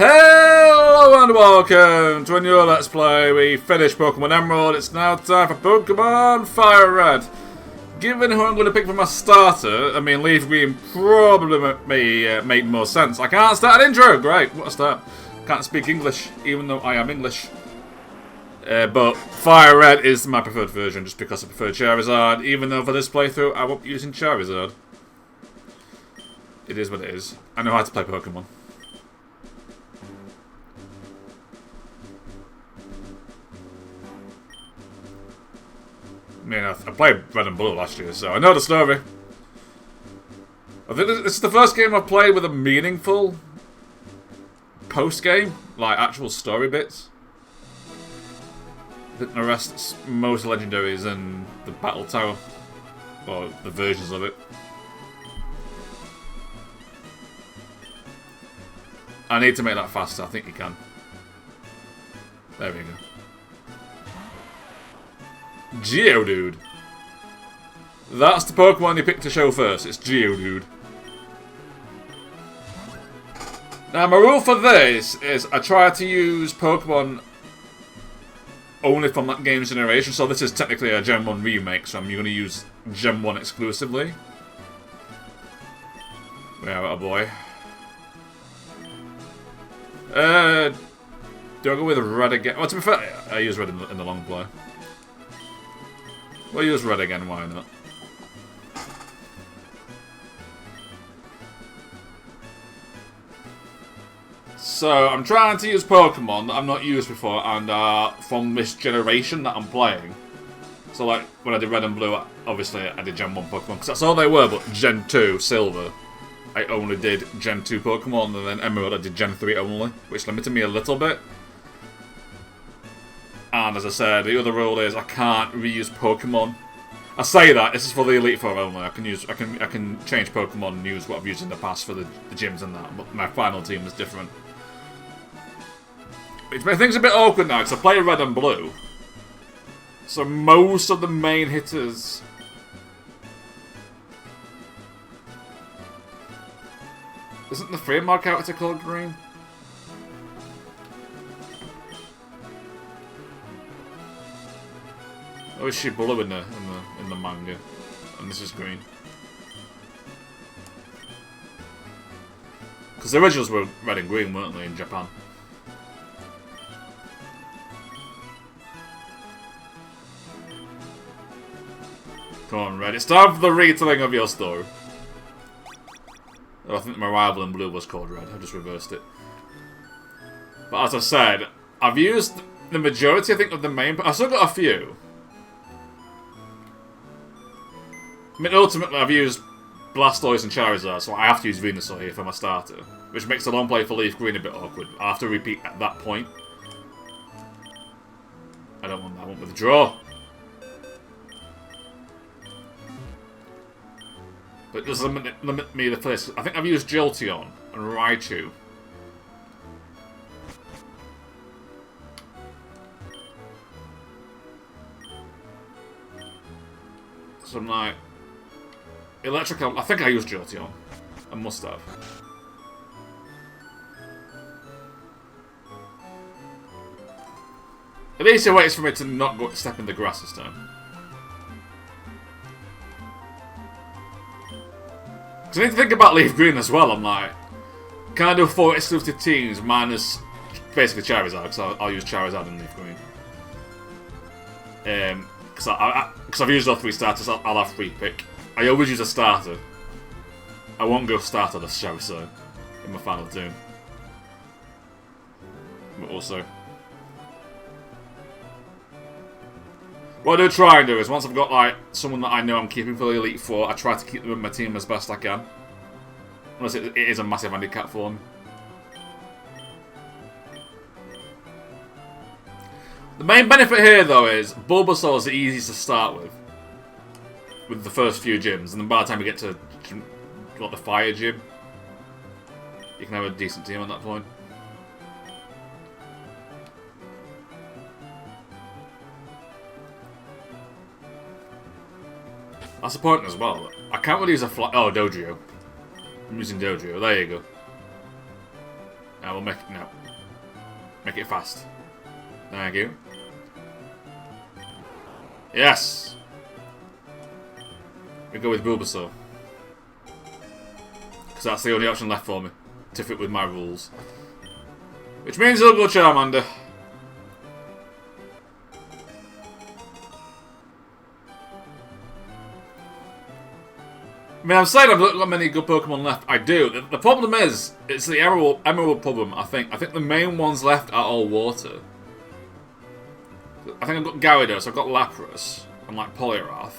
Hello and welcome to a new Let's Play. We finished Pokemon Emerald. It's now time for Pokemon FireRed. Given who I'm going to pick for my starter, I mean, Leaf Green probably may make more sense. I can't start an intro. Great, what a start. Can't speak English, even though I am English. But FireRed is my preferred version, just because I prefer Charizard, even though for this playthrough I won't be using Charizard. It is what it is. I know how to play Pokemon. I mean, I played Red and Blue last year, so I know the story. I think this is the first game I've played with a meaningful post-game, like actual story bits. I think the rest's most legendaries and the Battle Tower, or the versions of it. I need to make that faster, I think you can. There we go. Geodude. That's the Pokemon you picked to show first. It's Geodude. Now, my rule for this is I try to use Pokemon only from that game's generation. So this is technically a Gen 1 remake, so I'm going to use Gen 1 exclusively. Where are we, boy? Do I go with Red again? Well, to be fair, I use Red in the long play. We'll use Red again, why not? So, I'm trying to use Pokemon that I've not used before and from this generation that I'm playing. So, like, when I did Red and Blue, obviously I did Gen 1 Pokemon, because that's all they were, but Gen 2, Silver, I only did Gen 2 Pokemon, and then Emerald I did Gen 3 only, which limited me a little bit. And as I said, the other rule is I can't reuse Pokemon. I say that this is for the Elite Four only. I can change Pokemon and use what I've used in the past for the gyms and that. But my final team is different. Which makes things a bit awkward now because I play Red and Blue. So most of the main hitters. Isn't the Framework character called Green? Oh, is she blue in the manga? And this is green. Because the originals were red and green, weren't they, in Japan? Come on, Red. It's time for the retelling of your story. Oh, I think my rival in blue was called Red. I just reversed it. But as I said, I've used the majority, I think, of the main... I've still got a few. I mean, ultimately, I've used Blastoise and Charizard, so I have to use Venusaur here for my starter. Which makes the long play for Leaf Green a bit awkward. I have to repeat at that point. I don't want that. I want withdraw. But it does limit me the first. I think I've used Jolteon and Raichu. So I'm like... Electrical, I think I used Jolteon. I must have. At least it waits for me to not step in the grass this time. Because I need to think about Leaf Green as well. I'm like, can I do 4 exclusive teams minus basically Charizard? Because I'll use Charizard and Leaf Green. Because I've used all 3 starters, I'll have 3 pick. I always use a starter. I won't go starterless, shall we say, in my final team. But also... What I do try and do is, once I've got like someone that I know I'm keeping for the Elite Four, I try to keep them in my team as best I can. Unless it is a massive handicap for me. The main benefit here, though, is Bulbasaur is the easiest to start with the first few gyms, and then by the time you get to the Fire Gym, you can have a decent team at that point. That's the point as well. I can't really use a fly. Oh, Dojo. I'm using Dojo. There you go. I will make it. No. Make it fast. Thank you. Yes! We go with Bulbasaur. Because that's the only option left for me to fit with my rules. Which means it'll go Charmander. I mean, I'm saying I've not got many good Pokemon left. I do. The problem is, it's the Emerald problem, I think. I think the main ones left are all water. I think I've got Gyarados, I've got Lapras, and like Poliwrath.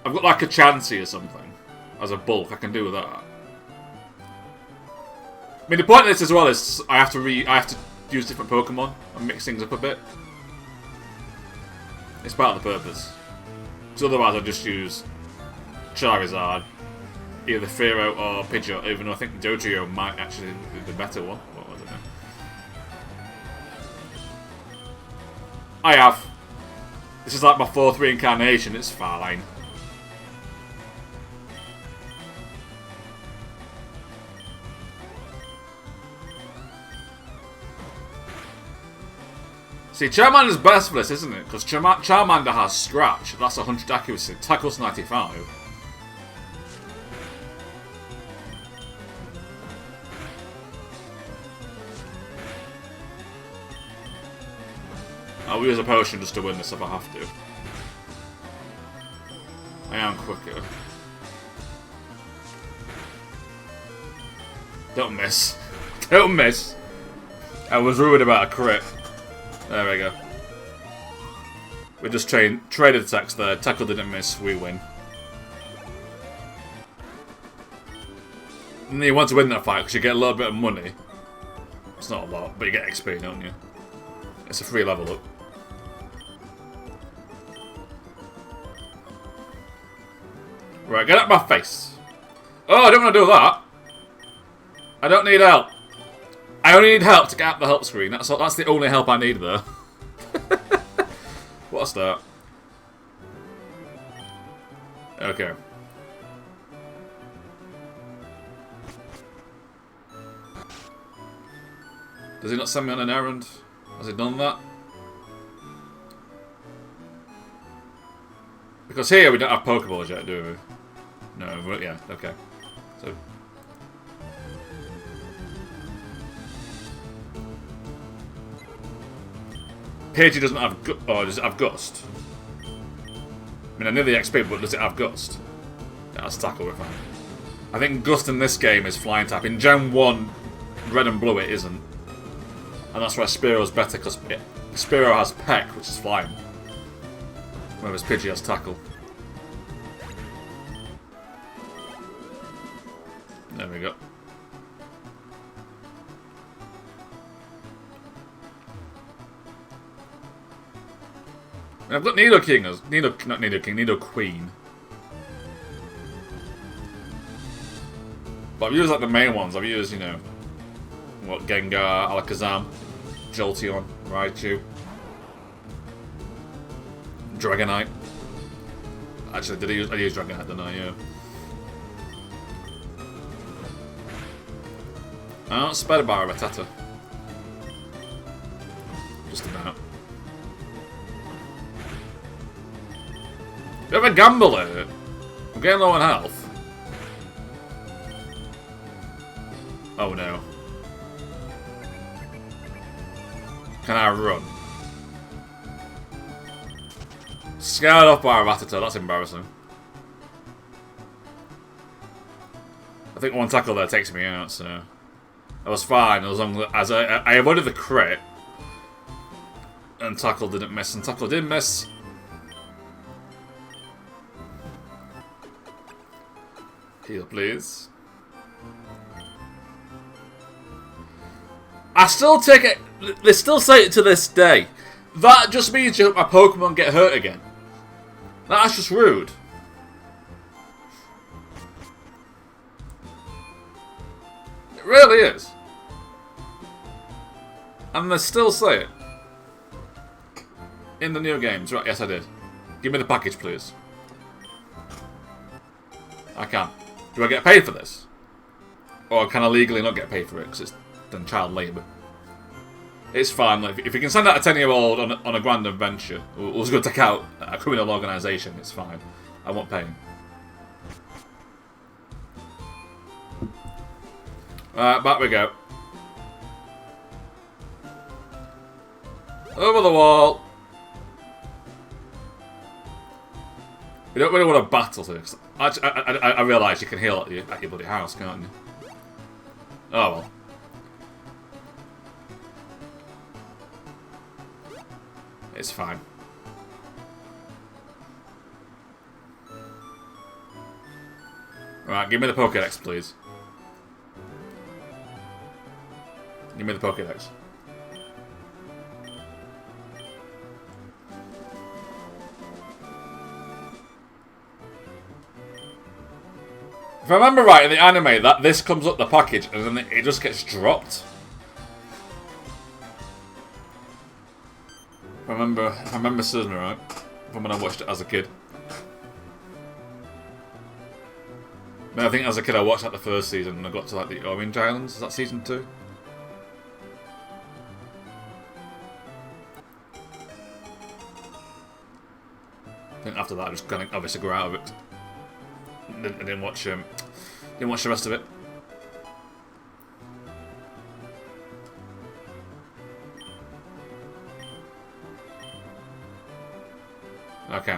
I've got like a Chansey or something. As a bulk, I can do that. I mean, the point of this as well is I have to use different Pokemon and mix things up a bit. It's part of the purpose. So otherwise I'll just use Charizard, either Fearow or Pidgeot, even though I think Dodrio might actually be the better one. Well, I don't know. I have. This is like my 4th reincarnation, it's fine. See, Charmander's best for this, isn't it? Because Charmander has Scratch, that's 100 accuracy, Tackle's 95. I'll use a potion just to win this if I have to. I am quicker. Don't miss. Don't miss. I was worried about a crit. There we go. We just traded attacks there. Tackle didn't miss. We win. And you want to win that fight because you get a little bit of money. It's not a lot, but you get XP, don't you? It's a free level up. Right, get out of my face. Oh, I don't want to do that. I don't need help. I only need help to get out the help screen. That's the only help I need there. What a start. Okay. Does he not send me on an errand? Has he done that? Because here we don't have Pokeballs yet, do we? No, yeah, okay. So... Pidgey doesn't have does it have Gust? I mean, I know the XP, but does it have Gust? Yeah, that's Tackle, we're fine. I think Gust in this game is Flying type. In Gen 1, Red and Blue it isn't. And that's why Spearow's better, because Spearow has Peck, which is Flying. Whereas Pidgey has Tackle. There we go. I've got Nidoking, not Nidoking, Nidoqueen. But I've used like the main ones. I've used, you know, what, Gengar, Alakazam, Jolteon, Raichu, Dragonite. Actually, I used Dragonite, didn't I? Yeah. Oh, Spider Bar Rattata. Just about. Bit of a gamble here. I'm getting low on health. Oh no. Can I run? Scared off by a Rattata, that's embarrassing. I think one tackle there takes me out, so... I was fine as long as I avoided the crit. And Tackle didn't miss, and Tackle did miss. Heal, please. I still take it... They still say it to this day. That just means you hope my Pokemon get hurt again. That's just rude. It really is. And they still say it. In the new games. Right, yes I did. Give me the package, please. I can. Do I get paid for this? Or can I legally not get paid for it? Because it's than child labour. It's fine. Like, if you can send out a 10-year-old on a grand adventure who's going to take out a criminal organisation, it's fine. I won't pay him. Alright, back we go. Over the wall. You don't really want to battle here. I realise you can heal at your bloody house, can't you? Oh well. It's fine. Right, give me the Pokédex, please. Give me the Pokédex. If I remember right, in the anime, that this comes up the package and then it just gets dropped. If I remember seeing it right, from when I watched it as a kid. I think as a kid I watched like the first season and I got to like the Orange Islands. Is that season 2? I think after that I just kind of obviously grew out of it. I didn't watch the rest of it. Okay.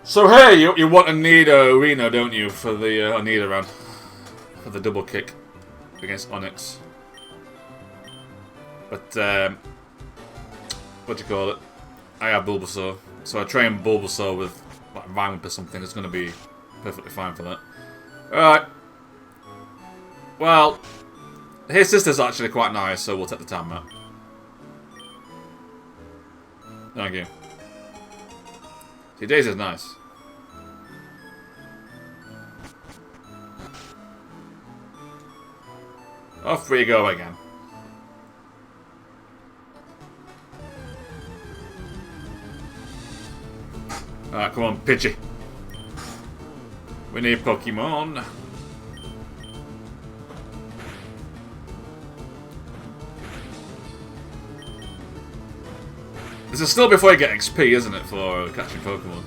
So here you want a Nido Arena, don't you, for the Onida run, for the double kick against Onyx. But what do you call it? I have Bulbasaur, so I train Bulbasaur with like Vamp or something. It's going to be perfectly fine for that. Alright. Well, his sister's actually quite nice, so we'll take the time out. Thank you. See, Daisy's nice. Off we go again. Alright, come on, Pidgey. We need Pokemon. This is still before you get XP, isn't it, for catching Pokemon?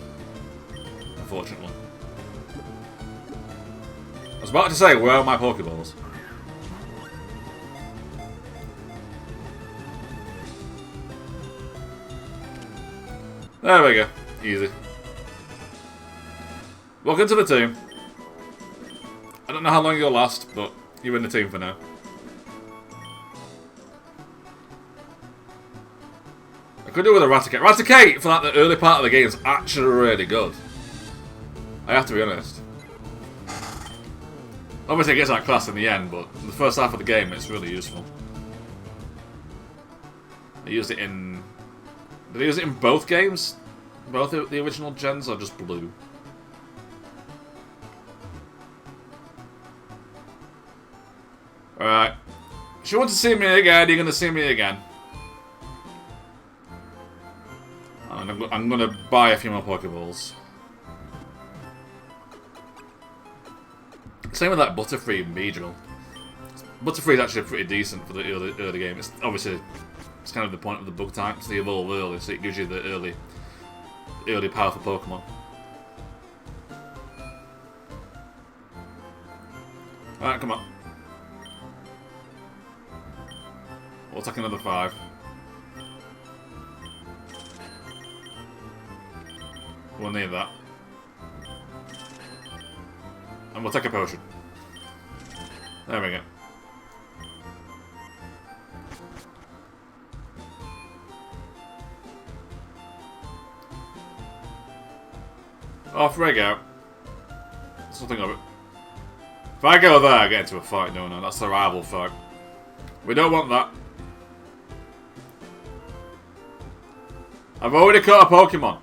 Unfortunately. I was about to say, where are my Pokeballs? There we go. Easy. Welcome to the team. I don't know how long you'll last, but you're in the team for now. I could do with a Raticate. Raticate, for like the early part of the game, is actually really good. I have to be honest. Obviously it gets that class in the end, but the first half of the game it's really useful. They used it in... Did they use it in both games? Both the original gens, or just Blue? Alright. If you want to see me again, you're going to see me again. I'm going to buy a few more Pokeballs. Same with that Butterfree and Beedrill. Butterfree is actually pretty decent for the early game. It's obviously it's kind of the point of the bug types. They evolve early, so it gives you the early powerful Pokemon. Alright, come on. We'll take another 5. We'll need that. And we'll take a potion. There we go. Off we go. Something of it. If I go there, I get into a fight. No, that's the rival fight. We don't want that. I've already caught a Pokemon.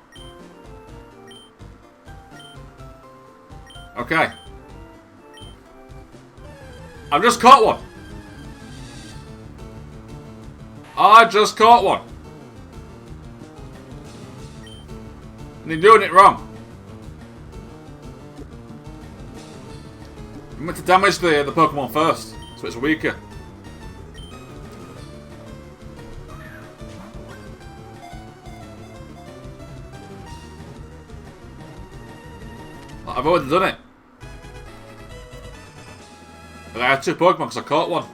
Okay. I've just caught one. I just caught one. And you're doing it wrong. I'm meant to damage the Pokemon first, so it's weaker. I've already done it. But I had 2 Pokemon because I caught one.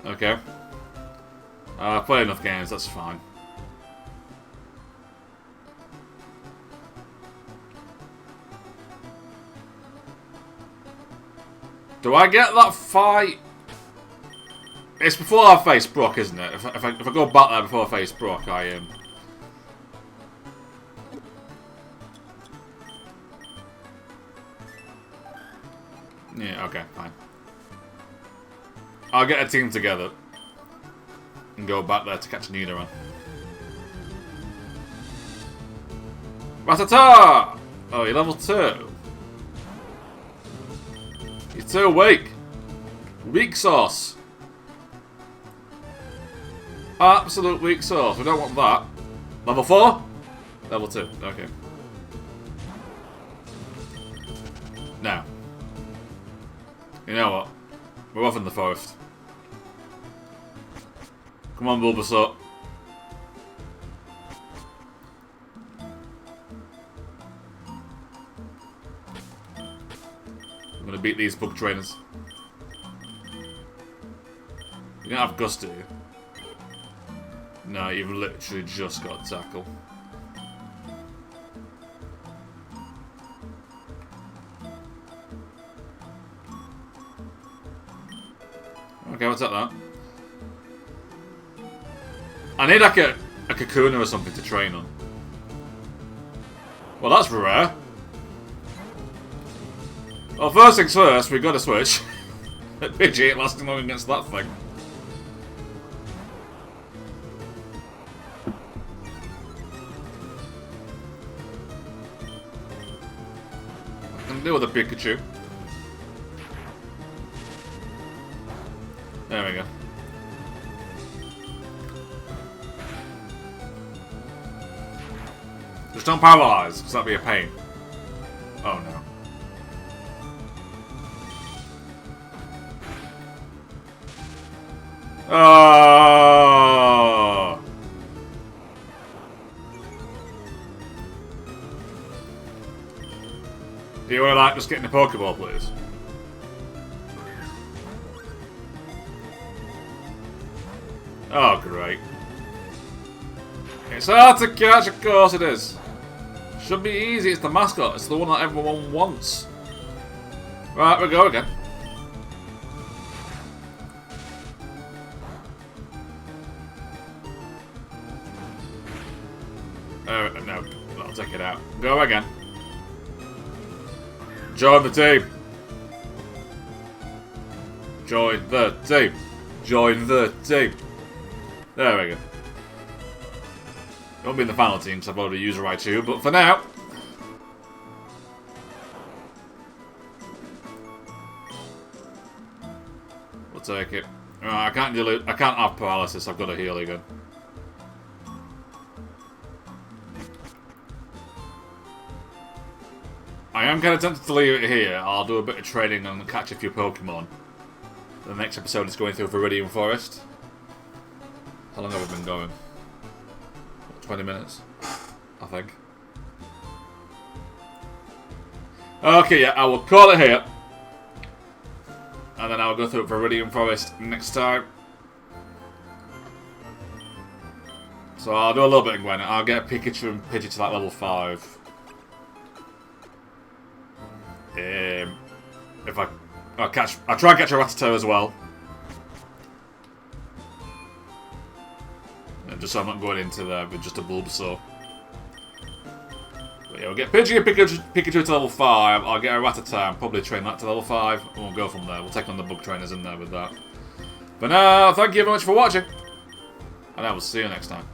Okay. I play enough games, that's fine. Do I get that fight? It's before I face Brock, isn't it? If I go back there before I face Brock, I am. Yeah, okay, fine. I'll get a team together and go back there to catch Nidoran. Ratata! Oh, you're level 2. You're too weak. Weak sauce. Absolute weak sauce. We don't want that. Level 4? Level 2. Okay. Now. You know what? We're off in the forest. Come on, Bulbasaur. I'm gonna beat these bug trainers. You don't have Gust, do you? No, you've literally just got Tackle. Okay, what's that? I need like a Kakuna or something to train on. Well, that's rare. Well, first things first, we've got to switch. That Pidgey ain't lasting long against that thing. I can deal with a Pikachu. There we go. Just don't paralyze, because that'd be a pain. Oh no. Oh! Do you want to like just get in the Pokeball, please? Oh, great. It's hard to catch, of course it is. Should be easy, it's the mascot, it's the one that everyone wants. Right, we go again. No, I'll take it out. Go again. Join the team. Join the team. Join the team. There we go. It won't be in the final team because I've already used Raichu, but for now. We'll take it. I can't have paralysis, I've got to heal again. I am kind of tempted to leave it here. I'll do a bit of training and catch a few Pokemon. The next episode is going through Viridian Forest. How long have we been going? 20 minutes, I think. Okay, yeah, I will call it here. And then I'll go through Viridian Forest next time. So I'll do a little bit of Gwen. I'll get Pikachu and Pidgey to like level 5. If I'll try and catch a Rattata as well. Just so I'm not going into there with just a Bulbasaur. But yeah, we'll get Pidgey and Pikachu to level 5. I'll get a Rattata and probably train that to level 5. And we'll go from there. We'll take on the bug trainers in there with that. But now, thank you very much for watching. And I will see you next time.